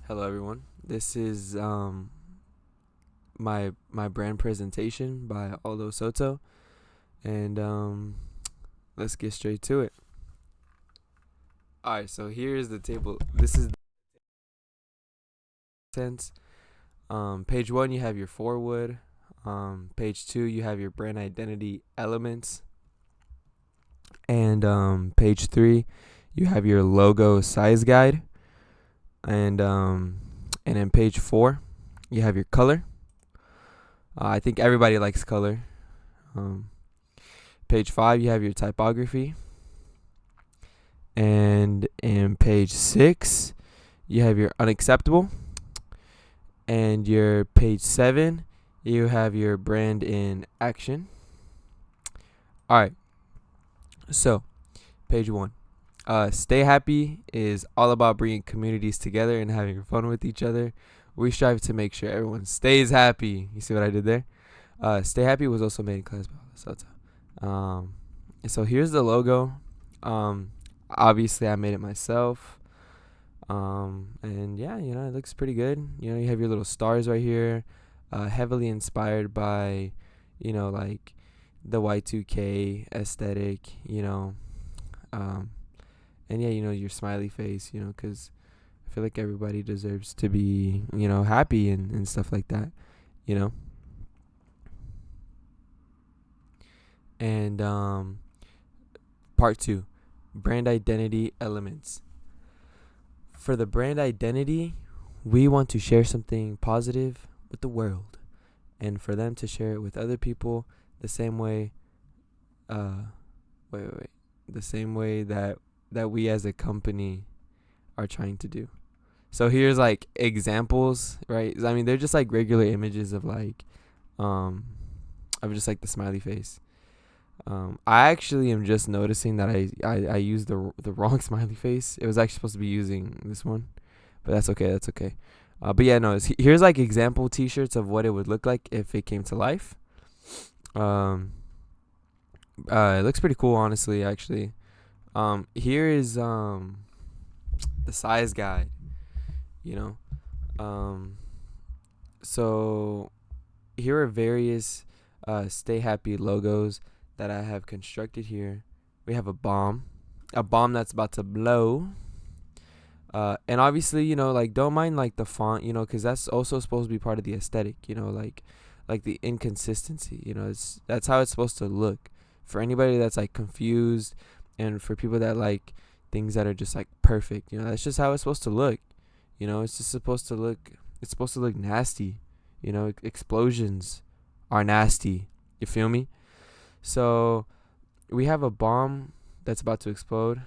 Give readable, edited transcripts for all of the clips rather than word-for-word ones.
Hello, everyone. This is my brand presentation by Aldo Soto, and let's get straight to it. All right, so here's the table. This is the sense. Page one, you have your forward. Page two, you have your brand identity elements, and page three, you have your logo size guide, and then page four, you have your color. I think everybody likes color. Um, Page five, you have your typography. And in page six, you have your unacceptable. And your page seven, you have your brand in action. All right. So, page one. Stay happy is all about bringing communities together and having fun with each other. We strive to make sure everyone stays happy. You see what I did there? Stay happy was also made in class by Aldo Soto. So here's the logo. Obviously I made it myself. And yeah, it looks pretty good. You have your little stars right here, heavily inspired by, like the Y2K aesthetic, and yeah, your smiley face, because I feel like everybody deserves to be, happy and stuff like that, you know. And part two, brand identity elements. For the brand identity, we want to share something positive with the world, and for them to share it with other people the same way. Wait. The same way that we as a company are trying to do. So here's like examples, right? I mean, they're just like regular images of like, of just like the smiley face. I actually am just noticing that I used the wrong smiley face. It was actually supposed to be using this one, but that's okay. That's okay. But yeah, no. Here's like example T-shirts of what it would look like if it came to life. It looks pretty cool, honestly. Actually, here is the size guide. You know, so here are various stay happy logos that I have constructed here. We have a bomb that's about to blow. And obviously, like don't mind like the font, because that's also supposed to be part of the aesthetic, like the inconsistency, that's how it's supposed to look. For anybody that's like confused, and for people that like things that are just like perfect, that's just how it's supposed to look. It's just supposed to look. It's supposed to look nasty. Explosions are nasty. You feel me? So we have a bomb that's about to explode.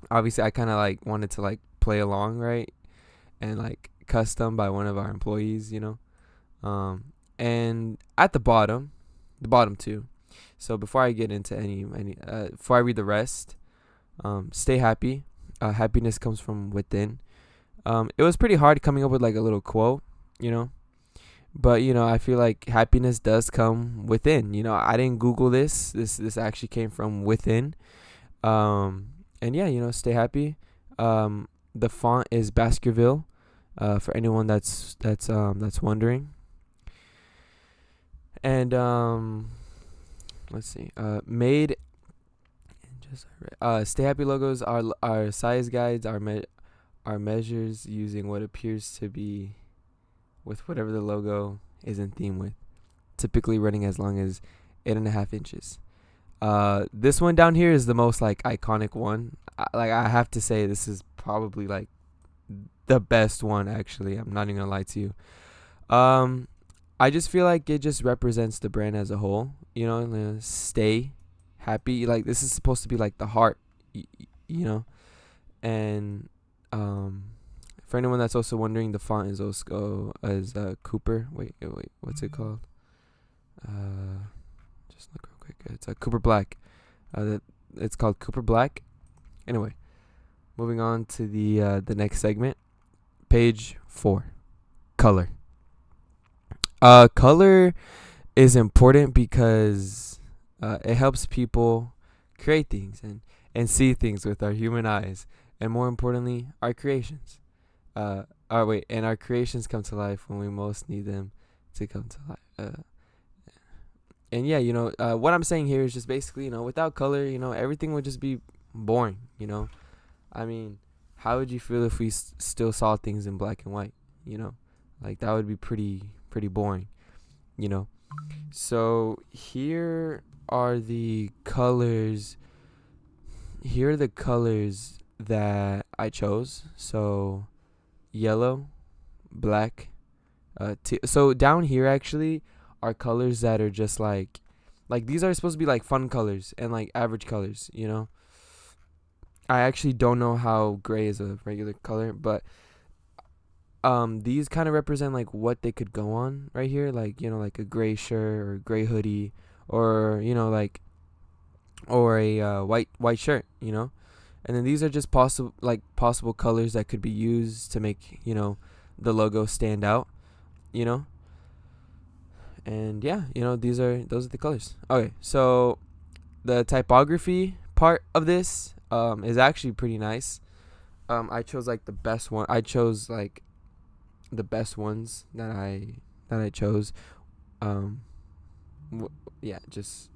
Obviously I kind of like wanted to like play along, right? And like custom by one of our employees, and at the bottom too. So before I get into any before I read the rest, stay happy. Happiness comes from within. It was pretty hard coming up with like a little quote, but I feel like happiness does come within. I didn't Google this. This actually came from within. And yeah, stay happy. The font is Baskerville. For anyone that's wondering. And let's see. Made. Stay happy logos are size guides. Are measures using what appears to be with whatever the logo is in theme with, typically running as long as 8.5 inches. This one down here is the most like iconic one. I have to say this is probably like the best one. Actually, I'm not even gonna lie to you. I just feel like it just represents the brand as a whole. Stay happy. Like this is supposed to be like the heart. And for anyone that's also wondering, the font is also as Cooper. Wait, what's it called? Just look real quick. It's a Cooper Black. It's called Cooper Black. Anyway, moving on to the next segment. Page 4, color. Color is important because it helps people create things and see things with our human eyes. and more importantly, our creations. And our creations come to life when we most need them to come to life. And yeah, what I'm saying here is just basically, without color, everything would just be boring. I mean, how would you feel if we still saw things in black and white? Like that would be pretty boring. You know. So here are the colors. Here are the colors that I chose. So yellow, black. So down here actually are colors that are just like these are supposed to be like fun colors and like average colors. I actually don't know how gray is a regular color, but these kind of represent like what they could go on right here, like like a gray shirt or a gray hoodie, or or a white shirt, and then these are just possible colors that could be used to make the logo stand out, you know and yeah, those are the colors. Okay, so the typography part of this is actually pretty nice. I chose like the best one. I chose like the best ones that I chose. Um, yeah, just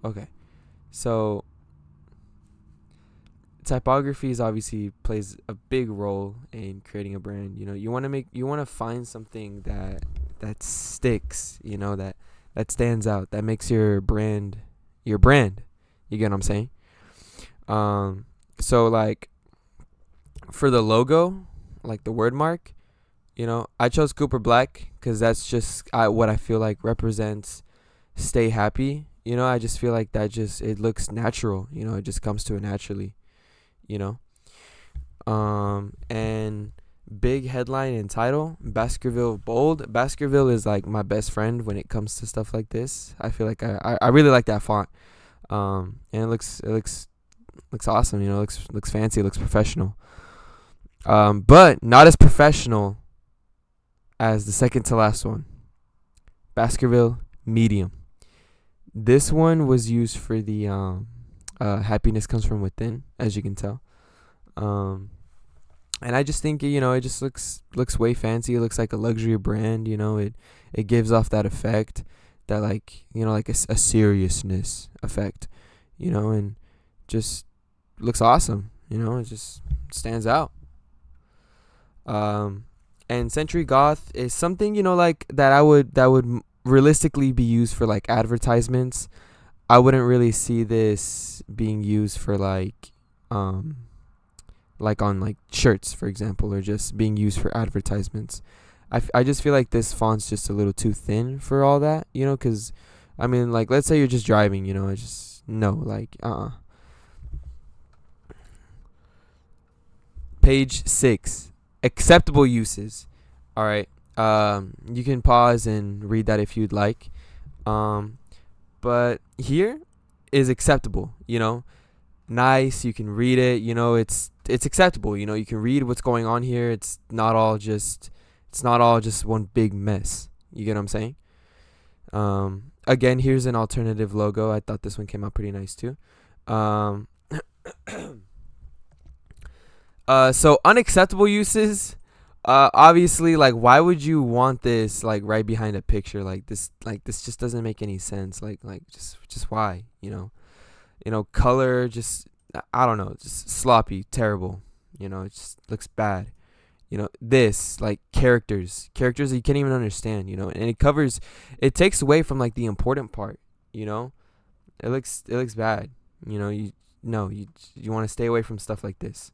okay. So typography is obviously plays a big role in creating a brand. You want to find something that sticks. That stands out. That makes your brand your brand. You get what I'm saying? So like for the logo, like the word mark, I chose Cooper Black because that's just what I feel like represents stay happy. I just feel like it looks natural. It just comes to it naturally. You know, and big headline and title, Baskerville bold. Baskerville is like my best friend when it comes to stuff like this. I feel like I really like that font. And it looks awesome. Looks fancy. It looks professional. But not as professional as the second to last one, Baskerville medium. This one was used for the happiness comes from within, as you can tell. And I just think it just looks way fancy. It looks like a luxury brand. It gives off that effect, that like a seriousness effect, and just looks awesome. It just stands out. And Century Goth is something like that would realistically be used for like advertisements. I wouldn't really see this being used for like on like shirts, for example, or just being used for advertisements. I just feel like this font's just a little too thin for all that, because I mean, like, let's say you're just driving, I just no, like Page 6, acceptable uses. All right. You can pause and read that if you'd like. But here is acceptable, nice. You can read it, it's acceptable. You can read what's going on here. It's not all just one big mess. You get what I'm saying? Again, here's an alternative logo. I thought this one came out pretty nice too. So unacceptable uses. Obviously, like, why would you want this like right behind a picture like this? Like, this just doesn't make any sense. Like just why? Color, just I don't know, just sloppy, terrible. It just looks bad. This like characters that you can't even understand. And it takes away from like the important part. It looks bad. You want to stay away from stuff like this.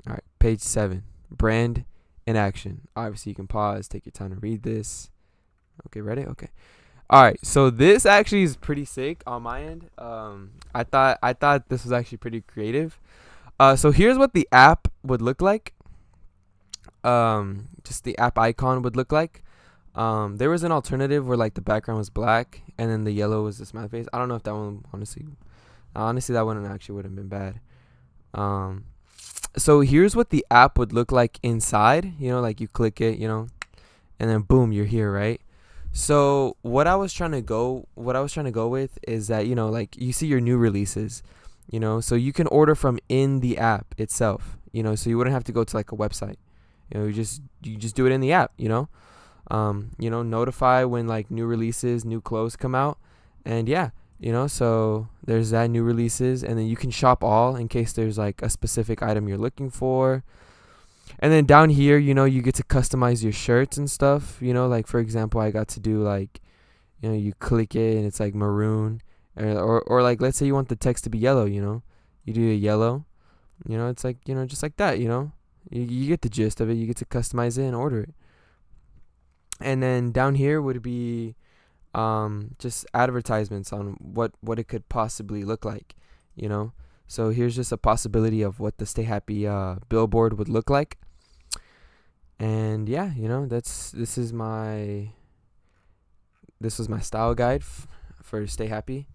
All right, page 7, brand in action. Obviously, you can pause, take your time to read this. Okay, ready? Okay. All right, so this actually is pretty sick on my end. I thought this was actually pretty creative. So here's what the app would look like. Just the app icon would look like. There was an alternative where like the background was black and then the yellow was the smiley face. I don't know if that one honestly that one actually wouldn't have been bad. So here's what the app would look like inside. Like you click it, and then boom, you're here, right? So what I was trying to go with is that like you see your new releases, So you can order from in the app itself, so you wouldn't have to go to like a website. You just do it in the app. Notify when like new releases, new clothes come out, and yeah, so there's that, new releases, and then you can shop all in case there's like a specific item you're looking for. And then down here, you get to customize your shirts and stuff. Like for example, I got to do like, you click it and it's like maroon, or like let's say you want the text to be yellow. You do a yellow. It's like, just like that. You get the gist of it. You get to customize it and order it. And then down here would be just advertisements on what it could possibly look like. So here's just a possibility of what the Stay Happy billboard would look like. And yeah, this was my style guide for Stay Happy.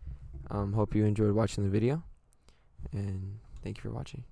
Hope you enjoyed watching the video, and thank you for watching.